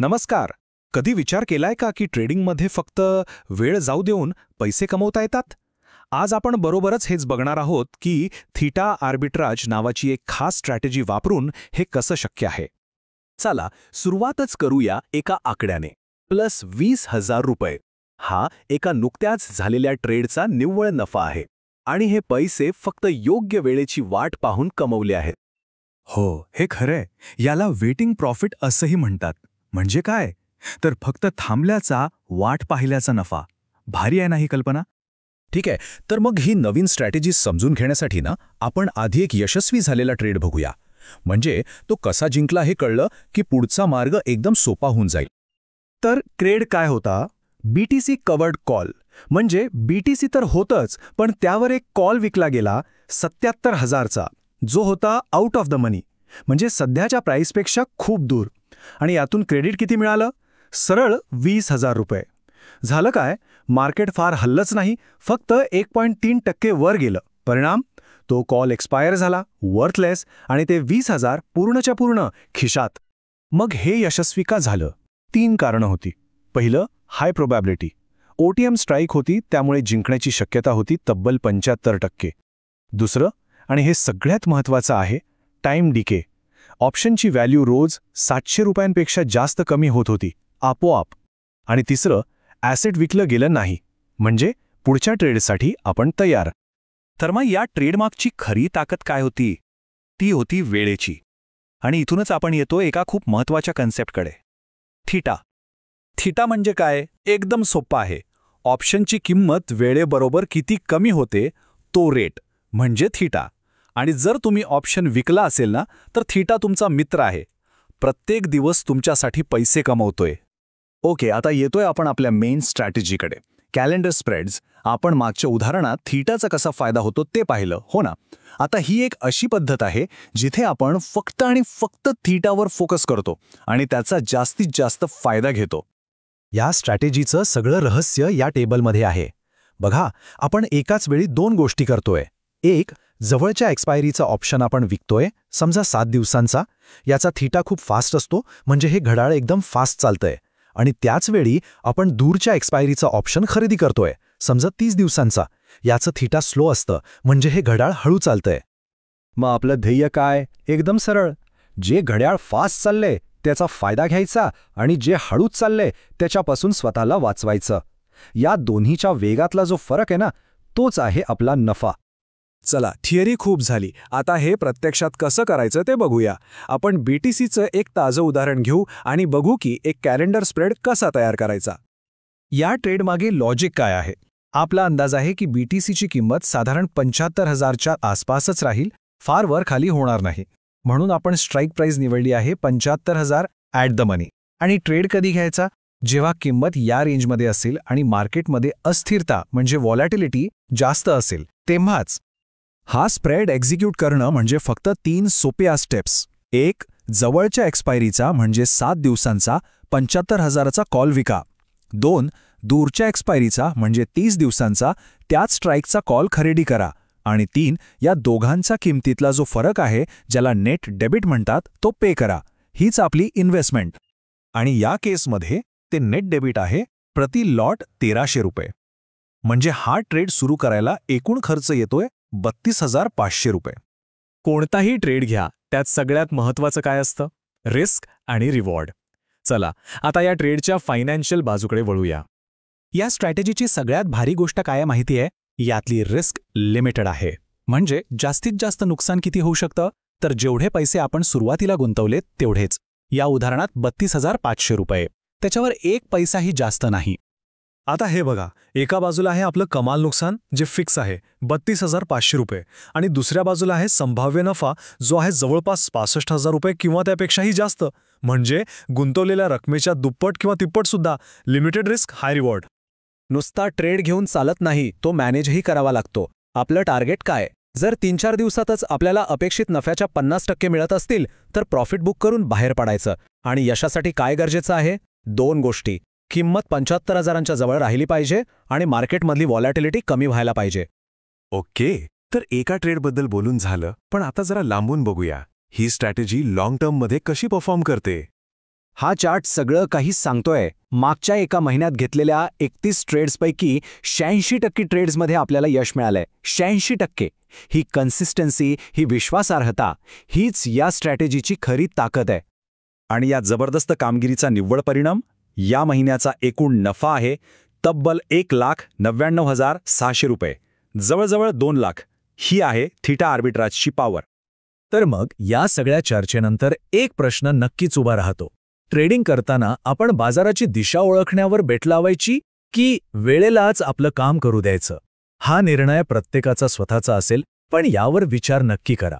नमस्कार. कधी विचार केलाय का की ट्रेडिंगमध्ये फक्त वेळ जाऊ देऊन पैसे कमवता येतात? आज आपण बरोबरच हेच बघणार आहोत की थीटा आर्बिट्राज नावाची एक खास स्ट्रॅटेजी वापरून हे कसं शक्य आहे. चला सुरुवातच करूया एका आकड्याने. +20,000 हा एका नुकत्याच झालेल्या ट्रेडचा निव्वळ नफा आहे. आणि हे पैसे फक्त योग्य वेळेची वाट पाहून कमवले आहेत. हो, हे खरंय. याला वेटिंग प्रॉफिट असंही म्हणतात. म्हणजे काय? तर फक्त थांबल्याचा, वाट पाहिल्याचा नफा. भारी आहे ना ही कल्पना? ठीक आहे, तर मग ही नवीन स्ट्रॅटेजी समजून घेण्यासाठी ना आपण आधी एक यशस्वी झालेला ट्रेड बघूया. म्हणजे तो कसा जिंकला हे कळलं की पुढचा मार्ग एकदम सोपा होऊन जाईल. तर ट्रेड काय होता? BTC covered call. म्हणजे BTC तर होतंच, पण त्यावर एक कॉल विकला गेला 77,000चा, जो होता आउट ऑफ द मनी. म्हणजे सध्याच्या प्राईसपेक्षा खूप दूर. आणि यातून क्रेडिट किती मिळालं? सरळ ₹20,000. झालं काय? मार्केट फार हल्लंच नाही, फक्त 1.3% वर गेलं. परिणाम? तो कॉल एक्सपायर झाला, वर्थलेस, आणि ते 20,000 पूर्णच्या पूर्ण खिशात. मग हे यशस्वी का झालं? 3 कारणं होती. पहिलं, हाय प्रोबॅबिलिटी. OTM स्ट्राईक होती, त्यामुळे जिंकण्याची शक्यता होती तब्बल 75%. दुसरं, आणि हे सगळ्यात महत्त्वाचं आहे, टाइम डिके. ऑप्शनची व्हॅल्यू रोज ₹700पेक्षा जास्त कमी होत होती, आपोआप. आणि तिसरं, ॲसेट विकलं गेलं नाही. म्हणजे पुढच्या ट्रेडसाठी आपण तयार. तर मग या ट्रेडमार्कची खरी ताकद काय होती? ती होती वेळेची. आणि इथूनच आपण येतो एका खूप महत्त्वाच्या कन्सेप्टकडे. थीटा. थीटा म्हणजे काय? एकदम सोपं आहे. ऑप्शनची किंमत वेळेबरोबर किती कमी होते तो रेट म्हणजे थीटा. आणि जर तुम्ही ऑप्शन विकला असेल ना, तर थीटा तुमचा मित्र आहे. प्रत्येक दिवस तुमच्यासाठी पैसे कमवतोय. ओके, आता येतोय आपण आपल्या मेन स्ट्रॅटेजीकडे. Calendar spreads. आपण मागच्या उदाहरणात थीटाचा कसा फायदा होतो ते पाहिलं, हो ना? आता ही एक अशी पद्धत आहे जिथे आपण फक्त आणि फक्त थीटावर फोकस करतो आणि त्याचा जास्तीत जास्त फायदा घेतो. या स्ट्रॅटेजीचं सगळं रहस्य या टेबलमध्ये आहे. बघा, आपण एकाच वेळी 2 गोष्टी करतोय. एक, जवळच्या एक्सपायरीचा ऑप्शन आपण विकतोय, समजा 7 दिवसांचा. याचा थीटा खूप फास्ट असतो, म्हणजे हे घड्याळ एकदम फास्ट चालतंय. आणि त्याच वेळी आपण दूरच्या एक्सपायरीचा ऑप्शन खरेदी करतोय, समजा 30 दिवसांचा. याचं थीटा स्लो असतं, म्हणजे हे घड्याळ हळू चालतंय. मग आपलं ध्येय काय? एकदम सरळ. जे घड्याळ फास्ट चाललंय त्याचा फायदा घ्यायचा आणि जे हळूच चाललंय त्याच्यापासून स्वतःला वाचवायचं. या दोन्हीच्या वेगातला जो फरक आहे ना, तोच आहे आपला नफा. चला, थिअरी खूप झाली. आता हे प्रत्यक्षात कसं करायचं ते बघूया. आपण BTCचं एक ताजं उदाहरण घेऊ आणि बघू की एक कॅलेंडर स्प्रेड कसा तयार करायचा. या ट्रेडमागे लॉजिक काय आहे? आपला अंदाज आहे की BTCची किंमत साधारण 75,000च्या आसपासच राहील, फार वर खाली होणार नाही. म्हणून आपण स्ट्राईक प्राईस निवडली आहे 75,000 ॲट द मनी. आणि ट्रेड कधी घ्यायचा? जेव्हा किंमत या रेंजमध्ये असेल आणि मार्केटमध्ये अस्थिरता म्हणजे व्हॉलॅटिलिटी जास्त असेल, तेव्हाच. हा स्प्रेड एक्झिक्यूट करणं म्हणजे फक्त 3 सोप्या स्टेप्स. 1. जवळच्या एक्सपायरीचा म्हणजे 7 दिवसांचा 75,000चा कॉल विका. 2. दूरच्या एक्सपायरीचा म्हणजे 30 दिवसांचा त्याच स्ट्राईकचा कॉल खरेदी करा. आणि 3. या दोघांचा किमतीतला जो फरक आहे, ज्याला नेट डेबिट म्हणतात, तो पे करा. हीच आपली इन्व्हेस्टमेंट. आणि या केसमध्ये ते नेट डेबिट आहे प्रति लॉट ₹1,300. म्हणजे हा ट्रेड सुरू करायला एकूण खर्च येतोय ₹32,500. कोणताही ट्रेड घ्या, त्यात सगळ्यात महत्त्वाचं काय असतं? रिस्क आणि रिवॉर्ड. चला, आता या ट्रेडच्या फायनान्शियल बाजूकडे वळूया. या स्ट्रॅटेजीची सगळ्यात भारी गोष्ट काय माहिती आहे? यातली रिस्क लिमिटेड आहे. म्हणजे जास्तीत जास्त नुकसान किती होऊ शकतं? तर जेवढे पैसे आपण सुरुवातीला गुंतवलेत तेवढेच. या उदाहरणात ₹32,500. त्याच्यावर 1 पैसाही जास्त नाही. आता हे बघा, एका बाजूला आहे आपलं कमाल नुकसान, जे फिक्स आहे ₹32,500, आणि दुसऱ्या बाजूला आहे संभाव्य नफा, जो आहे जवळपास ₹65,000 किंवा त्यापेक्षाही जास्त. म्हणजे गुंतवलेल्या रकमेच्या दुप्पट किंवा तिप्पट सुद्धा. लिमिटेड रिस्क, हाय रिवॉर्ड. नुसता ट्रेड घेऊन चालत नाही, तो मॅनेजही करावा लागतो. आपलं टार्गेट काय? जर 3-4 दिवसातच आपल्याला अपेक्षित नफ्याच्या 50% मिळत असतील, तर प्रॉफिट बुक करून बाहेर पडायचं. आणि यशासाठी काय गरजेचं आहे? 2 गोष्टी. किंमत 75,000च्या जवळ राहिली पाहिजे आणि मार्केटमधली व्हॉलॅटिलिटी कमी व्हायला पाहिजे. ओके, तर एका ट्रेडबद्दल बोलून झालं, पण आता जरा लांबून बघूया. ही स्ट्रॅटेजी लाँग टर्ममध्ये कशी परफॉर्म करते. हा चार्ट सगळं काही सांगतोय. मागच्या एका महिन्यात घेतलेल्या 31 ट्रेड्सपैकी 86% ट्रेड्समध्ये आपल्याला यश मिळालंय. 86%. ही कन्सिस्टन्सी, ही विश्वासार्हता, हीच या स्ट्रॅटेजीची खरी ताकद आहे. आणि या जबरदस्त कामगिरीचा निव्वळ परिणाम या महिन्याचा एकूण नफा आहे तब्बल 1,99,600 रुपये, जवळजवळ 2 लाख. ही आहे थीटा आर्बिट्राजची पॉवर. तर मग या सगळ्या चर्चेनंतर एक प्रश्न नक्कीच उभा राहतो. ट्रेडिंग करताना आपण बाजाराची दिशा ओळखण्यावर बेट लावायची की वेळेलाच आपलं काम करू द्यायचं? हा निर्णय प्रत्येकाचा स्वतःचा असेल, पण यावर विचार नक्की करा.